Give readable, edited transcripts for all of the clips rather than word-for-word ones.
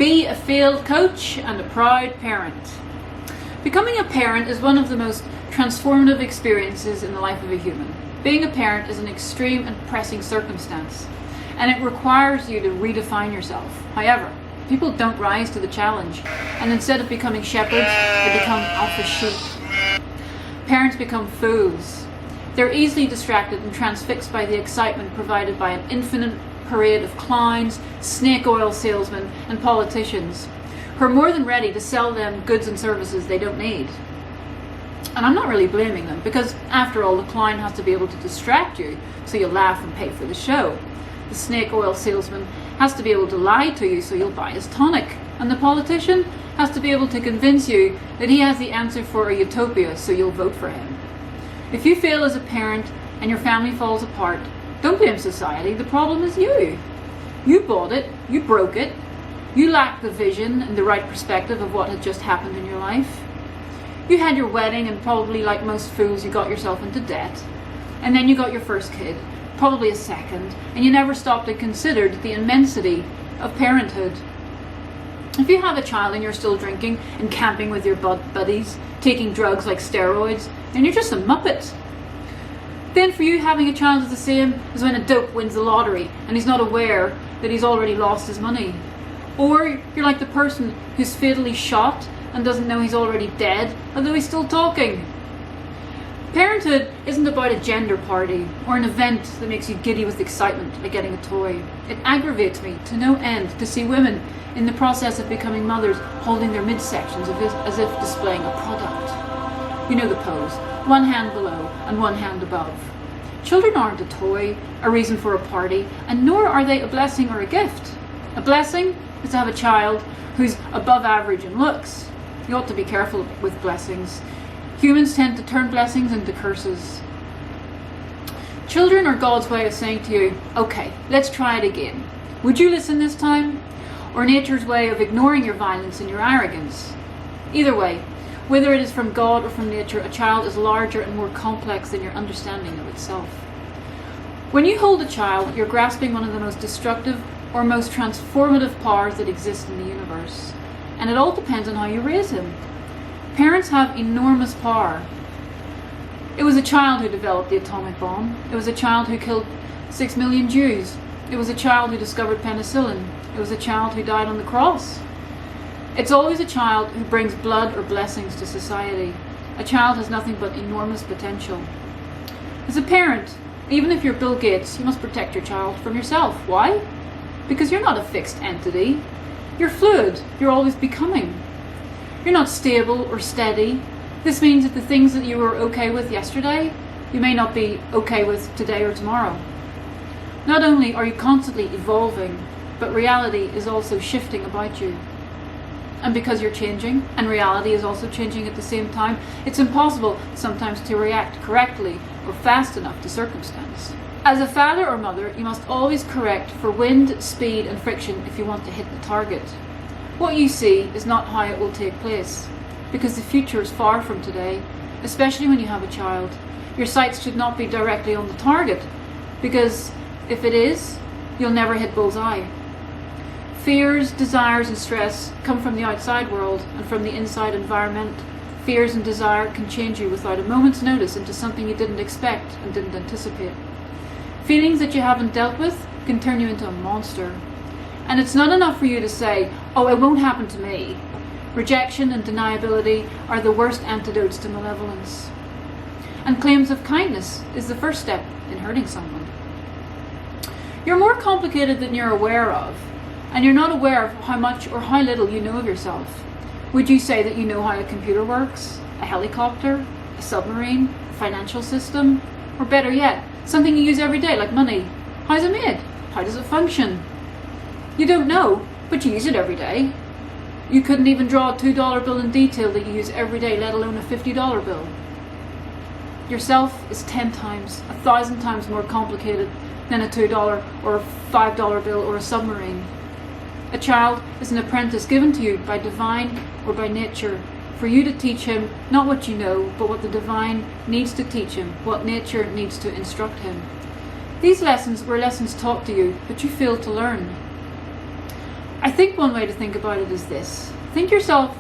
Be a failed coach and a proud parent. Becoming a parent is one of the most transformative experiences in the life of a human. Being a parent is an extreme and pressing circumstance, and it requires you to redefine yourself. However, people don't rise to the challenge, and instead of becoming shepherds, they become alpha sheep. Parents become fools. They're easily distracted and transfixed by the excitement provided by an infinite parade of clowns, snake oil salesmen, and politicians who are more than ready to sell them goods and services they don't need. And I'm not really blaming them, because after all, the clown has to be able to distract you so you'll laugh and pay for the show. The snake oil salesman has to be able to lie to you so you'll buy his tonic. And the politician has to be able to convince you that he has the answer for a utopia so you'll vote for him. If you fail as a parent and your family falls apart, don't blame society. The problem is you. You bought it, you broke it, you lacked the vision and the right perspective of what had just happened in your life. You had your wedding, and probably like most fools you got yourself into debt. And then you got your first kid, probably a second, and you never stopped and considered the immensity of parenthood. If you have a child and you're still drinking and camping with your buddies, taking drugs like steroids, then you're just a muppet. Then for you, having a child is the same as when a dope wins the lottery and he's not aware that he's already lost his money. Or you're like the person who's fatally shot and doesn't know he's already dead, although he's still talking. Parenthood isn't about a gender party or an event that makes you giddy with excitement like getting a toy. It aggravates me to no end to see women in the process of becoming mothers holding their midsections as if displaying a product. You know the pose, one hand below and one hand above. Children aren't a toy, a reason for a party, and nor are they a blessing or a gift. A blessing is to have a child who's above average in looks. You ought to be careful with blessings. Humans tend to turn blessings into curses. Children are God's way of saying to you, okay, let's try it again. Would you listen this time? Or nature's way of ignoring your violence and your arrogance? Either way, whether it is from God or from nature, a child is larger and more complex than your understanding of itself. When you hold a child, you're grasping one of the most destructive or most transformative powers that exist in the universe. And it all depends on how you raise him. Parents have enormous power. It was a child who developed the atomic bomb. It was a child who killed 6 million Jews. It was a child who discovered penicillin. It was a child who died on the cross. It's always a child who brings blood or blessings to society. A child has nothing but enormous potential. As a parent, even if you're Bill Gates, you must protect your child from yourself. Why? Because you're not a fixed entity. You're fluid. You're always becoming. You're not stable or steady. This means that the things that you were okay with yesterday, you may not be okay with today or tomorrow. Not only are you constantly evolving, but reality is also shifting about you. And because you're changing, and reality is also changing at the same time, it's impossible sometimes to react correctly or fast enough to circumstance. As a father or mother, you must always correct for wind, speed, and friction if you want to hit the target. What you see is not how it will take place, because the future is far from today, especially when you have a child. Your sights should not be directly on the target, because if it is, you'll never hit bullseye. Fears, desires, and stress come from the outside world and from the inside environment. Fears and desire can change you without a moment's notice into something you didn't expect and didn't anticipate. Feelings that you haven't dealt with can turn you into a monster. And it's not enough for you to say, oh, it won't happen to me. Rejection and deniability are the worst antidotes to malevolence. And claims of kindness is the first step in hurting someone. You're more complicated than you're aware of, and you're not aware of how much or how little you know of yourself. Would you say that you know how a computer works, a helicopter, a submarine, a financial system, or better yet, something you use every day like money? How's it made? How does it function? You don't know, but you use it every day. You couldn't even draw a $2 bill in detail that you use every day, let alone a $50 bill. Yourself is 10 times, 1,000 times more complicated than a $2 or a $5 bill or a submarine. A child is an apprentice given to you by divine or by nature, for you to teach him not what you know, but what the divine needs to teach him, what nature needs to instruct him. These lessons were lessons taught to you, but you failed to learn. I think one way to think about it is this. Think yourself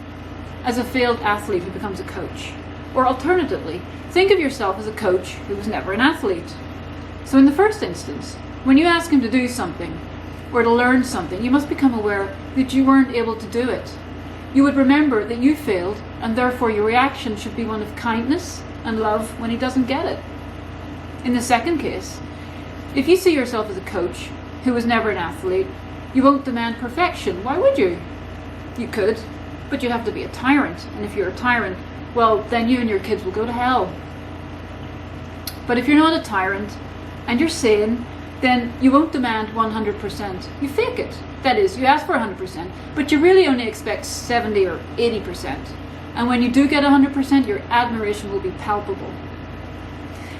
as a failed athlete who becomes a coach. Or alternatively, think of yourself as a coach who was never an athlete. So in the first instance, when you ask him to do something or to learn something, you must become aware that you weren't able to do it. You would remember that you failed, and therefore your reaction should be one of kindness and love when he doesn't get it. In the second case, if you see yourself as a coach who was never an athlete, you won't demand perfection. Why would you? You could, but you have to be a tyrant. And if you're a tyrant, well, then you and your kids will go to hell. But if you're not a tyrant and you're sane, then you won't demand 100%. You fake it. That is, you ask for 100%, but you really only expect 70 or 80%. And when you do get 100%, your admiration will be palpable.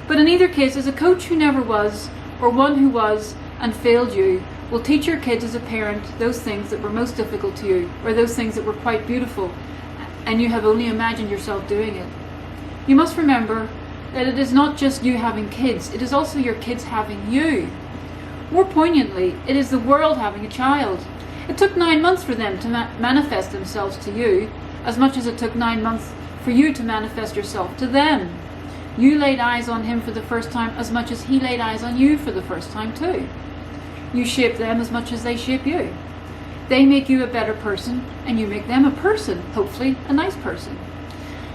But in either case, as a coach who never was, or one who was and failed you, will teach your kids as a parent those things that were most difficult to you, or those things that were quite beautiful, and you have only imagined yourself doing it. You must remember that it is not just you having kids, it is also your kids having you. More poignantly, it is the world having a child. It took 9 months for them to manifest themselves to you, as much as it took 9 months for you to manifest yourself to them. You laid eyes on him for the first time as much as he laid eyes on you for the first time too. You shape them as much as they shape you. They make you a better person, and you make them a person, hopefully a nice person.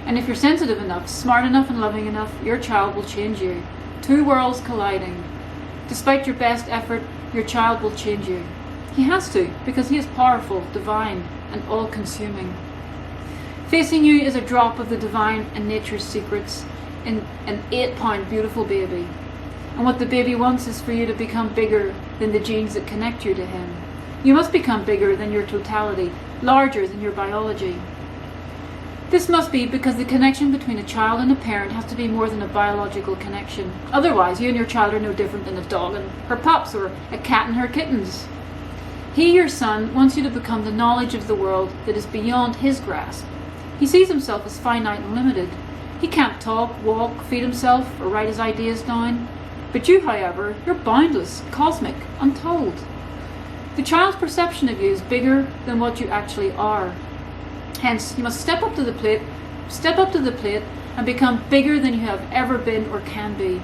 And if you're sensitive enough, smart enough and loving enough, your child will change you. Two worlds colliding. Despite your best effort, your child will change you. He has to, because he is powerful, divine, and all-consuming. Facing you is a drop of the divine and nature's secrets in an 8-pound beautiful baby. And what the baby wants is for you to become bigger than the genes that connect you to him. You must become bigger than your totality, larger than your biology. This must be because the connection between a child and a parent has to be more than a biological connection. Otherwise, you and your child are no different than a dog and her pups, or a cat and her kittens. He, your son, wants you to become the knowledge of the world that is beyond his grasp. He sees himself as finite and limited. He can't talk, walk, feed himself, or write his ideas down. But you, however, you're boundless, cosmic, untold. The child's perception of you is bigger than what you actually are. Hence, you must step up to the plate and become bigger than you have ever been or can be.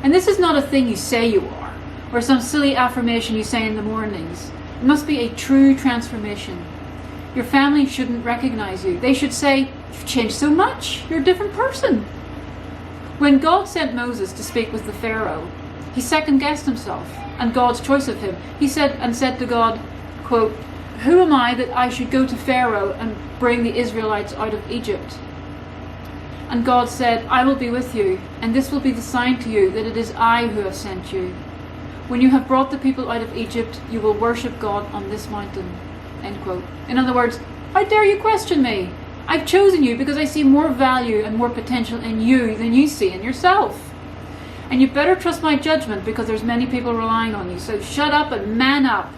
And this is not a thing you say you are, or some silly affirmation you say in the mornings. It must be a true transformation. Your family shouldn't recognize you. They should say, "You've changed so much, you're a different person." When God sent Moses to speak with the Pharaoh, he second-guessed himself and God's choice of him. He said to God, quote, "Who am I that I should go to Pharaoh and bring the Israelites out of Egypt?" And God said, "I will be with you, and this will be the sign to you that it is I who have sent you. When you have brought the people out of Egypt, you will worship God on this mountain." End quote. In other words, how dare you question me? I've chosen you because I see more value and more potential in you than you see in yourself. And you better trust my judgment, because there's many people relying on you. So shut up and man up.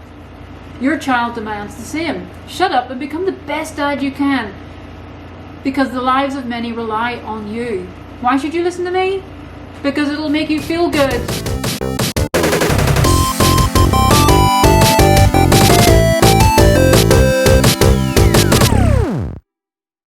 Your child demands the same. Shut up and become the best dad you can, because the lives of many rely on you. Why should you listen to me? Because it'll make you feel good.